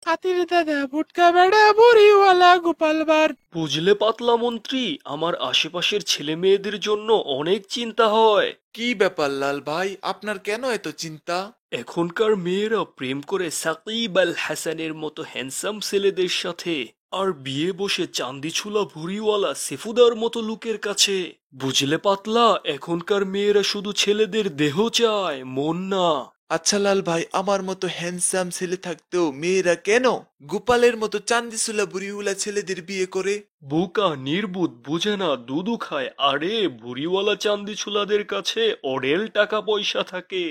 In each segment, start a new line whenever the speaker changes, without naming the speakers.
হাতির দাদা ভুটকা বেড়া বুড়িওয়ালা গোপাল ভাঁড়।
বুঝলে পাতলা মন্ত্রী, আমার আশেপাশের ছেলে মেয়েদের জন্য অনেক চিন্তা হয়।
কি ব্যাপার লাল ভাই, আপনার কেন এত চিন্তা?
এখনকার মেয়েরা প্রেম করে সাকিব আল হাসানের মতো হ্যান্ডসাম ছেলেদের সাথে, আর বিয়ে বসে চান্দিছুলা ভুঁড়িওয়ালা সেফুদার মতো লোকের কাছে। বুঝলে পাতলা, এখনকার মেয়েরা শুধু ছেলেদের দেহ চায়, মন না।
আচ্ছা লাল ভাই, আমার মতো হ্যান্ডসাম ছেলে থাকতেও মেয়েরা কেন গোপালের মতো চান্দিসুলা বুড়িওয়ালা ছেলেদের বিয়ে করে?
বোকা নির্বুধ, বুঝে না, দুধু খায়। আরে ভুঁড়িওয়ালা চান্দিছুলাদের কাছে অঢেল টাকা পয়সা থাকে।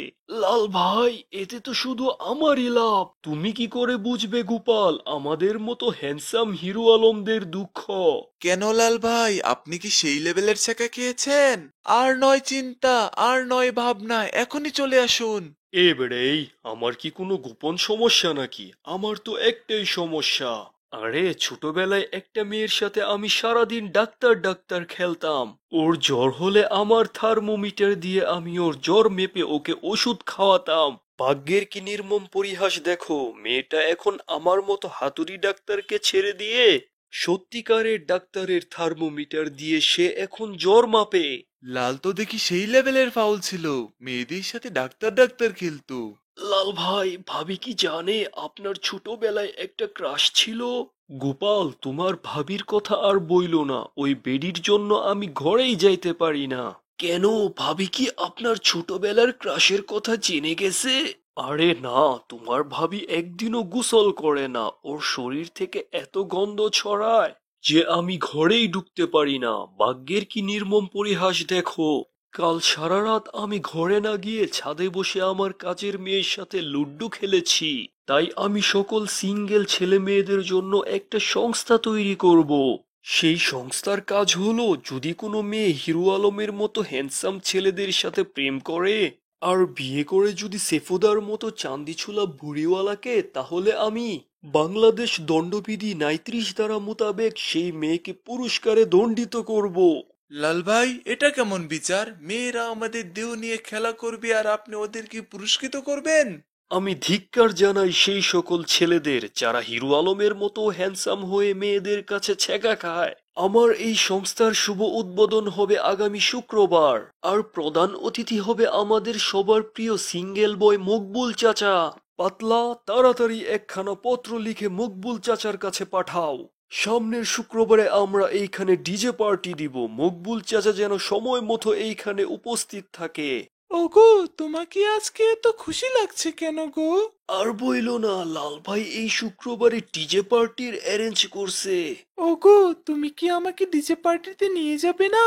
লাল ভাই, এতে তো শুধু আমারই লাভ। তুমি কি করে বুঝবে গোপাল আমাদের মতো হ্যান্ডসাম হিরো আলমদের দুঃখ?
কেন লাল ভাই, আপনি কি সেই লেভেলের ছেঁকা খেয়েছেন? আর নয় চিন্তা, আর নয় ভাবনা, এখনই চলে আসুন।
এবারেই আমার কি কোনো গোপন সমস্যা নাকি? আমার তো একটাই সমস্যা। আরে ছোটবেলায় একটা মেয়ের সাথে আমি সারাদিন ডাক্তার ডাক্তার খেলতাম। ওর জ্বর হলে আমার থার্মোমিটার দিয়ে আমি ওর জ্বর মেপে ওকে ওষুধ খাওয়াতাম। ভাগ্যের কি নির্মম পরিহাস দেখো, মেয়েটা এখন আমার মতো হাতুড়ি ডাক্তারকে ছেড়ে দিয়ে সত্যিকারের ডাক্তারের থার্মোমিটার দিয়ে সে এখন জ্বর মাপে।
লাল তো দেখি সেই লেভেলের ফাউল ছিল, মেয়েদের সাথে ডাক্তার ডাক্তার খেলতো।
লাল ভাই, ভাবি কি জানে আপনার ছোটবেলায় একটা ক্রাশ ছিল? গোপাল, তোমার ভাবির কথা আর বইলো না, ওই বেডির জন্য আমি ঘরেই যাইতে পারি না। কেন, ভাবি কি আপনার ছোটবেলার ক্রাশের কথা জেনে গেছে? আরে না, তোমার ভাবি একদিনও গোসল করে না, ওর শরীর থেকে এত গন্ধ ছড়ায় যে আমি ঘরেই ঢুকতে পারি না। ভাগ্যের কি নির্মম পরিহাস দেখো, কাল সারা রাত আমি ঘরে না গিয়ে ছাদে বসে আমার কাজের মেয়ের সাথে লুড্ডু খেলেছি। তাই আমি সকল সিঙ্গেল ছেলে মেয়েদের জন্য একটা সংস্থা তৈরি করব। সেই সংস্থার কাজ হলো, যদি কোনো মেয়ে হিরো আলমের মতো হ্যান্ডসাম ছেলেদের সাথে প্রেম করে আর বিয়ে করে যদি সেফুদার মতো চান্দিছুলা ভুঁড়িওয়ালাকে, তাহলে আমি বাংলাদেশ দণ্ডবিধি ৩৯ ধারা মোতাবেক সেই মেয়েকে পুরস্কারে দণ্ডিত করব।
লাল ভাই, এটা কেমন বিচার? মেয়েরা আমাদের দেহ নিয়ে খেলা করবে আর আপনি ওদেরকে পুরস্কৃত করবেন?
আমি ধিক্কার জানাই সেই সকল ছেলেদের যারা হিরো আলমের মতো হ্যান্ডসাম হয়ে মেয়েদের কাছে ছ্যাঁকা খায়। আমার এই সংস্থার শুভ উদ্বোধন হবে আগামী শুক্রবার, আর প্রধান অতিথি হবে আমাদের সবার প্রিয় সিঙ্গেল বয় মকবুল চাচা। পাতলা, তাড়াতাড়ি একখানা পত্র লিখে মকবুল চাচার কাছে পাঠাও। সামনের শুক্রবারে আমরা এইখানে ডিজে পার্টি দিব, মকবুল চাচা যেন সময় মতো এইখানে উপস্থিত থাকে।
ওগো, তোমাকে আজকে এত খুশি লাগছে কেন গো?
আর বইলো না, লাল ভাই এই শুক্রবারে ডিজে পার্টির অ্যারেঞ্জ করছে।
ওগো, তুমি কি আমাকে ডিজে পার্টিতে নিয়ে যাবে না?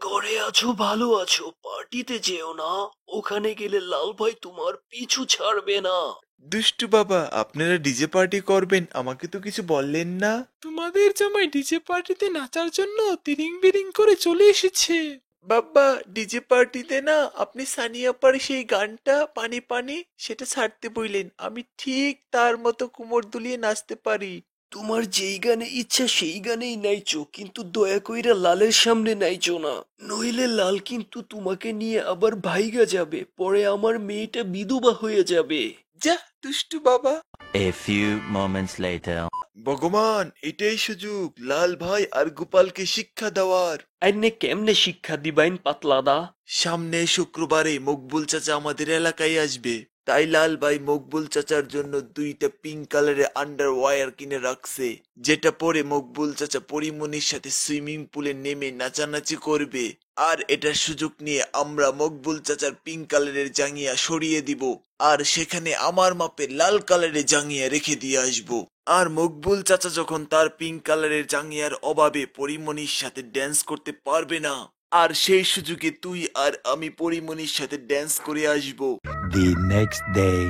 ঘরে আছো, ভালো আছো, পার্টিতে যেও না। ওখানে গেলে লাল ভাই তোমার পিছু ছাড়বে না।
দুষ্টু বাবা, আপনারা ডিজে পার্টি করবেন, আমাকে তো কিছু বললেন না।
তোমাদের জামাই ডিজে পার্টিতে নাচার জন্য তিরিং বিরিং করে চলে এসেছে।
বাবা, ডিজে পার্টিতে না আপনি সানিয়া পারে সেই গানটা পানি পানি সেটা ছাড়তে বললেন, আমি ঠিক তার মতো কোমর দুলিয়ে নাচতে পারি।
তোমার যেই গানে ইচ্ছা সেই গানেই নাইচো, কিন্তু দয়া কইরা লালের সামনে নাইচো না, নইলে লাল কিন্তু তোমাকে নিয়ে আবার ভাইগা যাবে, পরে আমার মেয়েটা বিধবা হয়ে যাবে।
যা দুষ্টু বাবা।
A few moments later.
ভগবান, এটাই সুযোগ লাল ভাই আর গোপালকে শিক্ষা দেওয়ার।
আইনে কেমনে শিক্ষা দিবাইন পাতলাদা?
সামনে শুক্রবারে মকবুল চাচা আমাদের এলাকায় আসবে, তাই লাল ভাই মকবুল চাচার জন্য 2টা পিঙ্ক কালারের আন্ডার ওয়্যার কিনে রাখছে, যেটা পরে মকবুল চাচা পরিমনির সাথে সুইমিং পুলে নেমে নাচানাচি করবে। আর এটার সুযোগ নিয়ে আমরা মকবুল চাচার পিঙ্ক কালারের জাঙ্গিয়া সরিয়ে দিব, আর সেখানে আমার মাপের লাল কালারের জাঙ্গিয়া রেখে দিয়ে আসবো। আর মকবুল চাচা যখন তার পিঙ্ক কালারের জাঙ্গিয়ার অভাবে পরিমনির সাথে ড্যান্স করতে পারবে না, আর সেই সুযোগে তুই আর আমি পরিমনির সাথে ড্যান্স করে আসব।
The next day.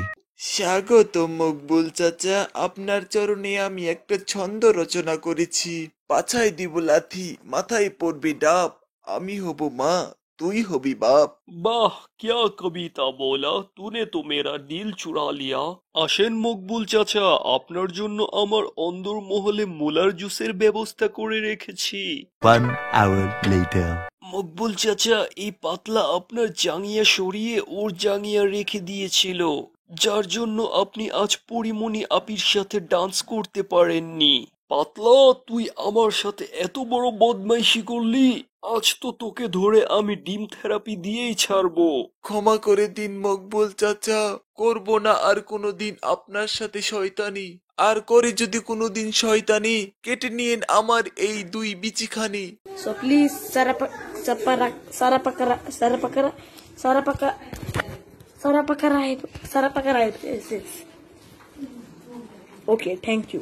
স্বাগত মকবুল চাচা, আপনার চরণে আমি একটা ছন্দ রচনা করেছি। পাছায় দিব লাথি, মাথায় পড়বে ডাব, আমি হব মা, তুই হবি বাপ।
বাহ, क्या কবিতা বলা, তूने তো মেরা দিল চুরা লিয়া। আসেন মকবুল চাচা, আপনার জন্য আমার অন্দর মহলে মুলার জুসের ব্যবস্থা করে রেখেছি।
1 hour later.
মকবুল চাচা, এই পাতলা আপনার জাঙ্গিয়া সরিয়ে ওর জাঙ্গিয়া রেখে দিয়েছিল। যার জন্য আপনি আজ পরিমণি আপির সাথে ডান্স করতে পারেননি। পাতলা, তুই আমার সাথে এত বড় বদমাইশি করলি, আজ তো তোকে ধরে আমি ডিম থেরাপি দিয়েই ছাড়বো।
ক্ষমা করে দিন মকবুল চাচা, করব না আর কোনোদিন আপনার সাথে শয়তানি। আর করে যদি কোনোদিন শয়তানি, কেটে নিয়েন আমার এই দুই বিচিখানি।
So please, Sarapakara. Yes, yes. Okay, thank you.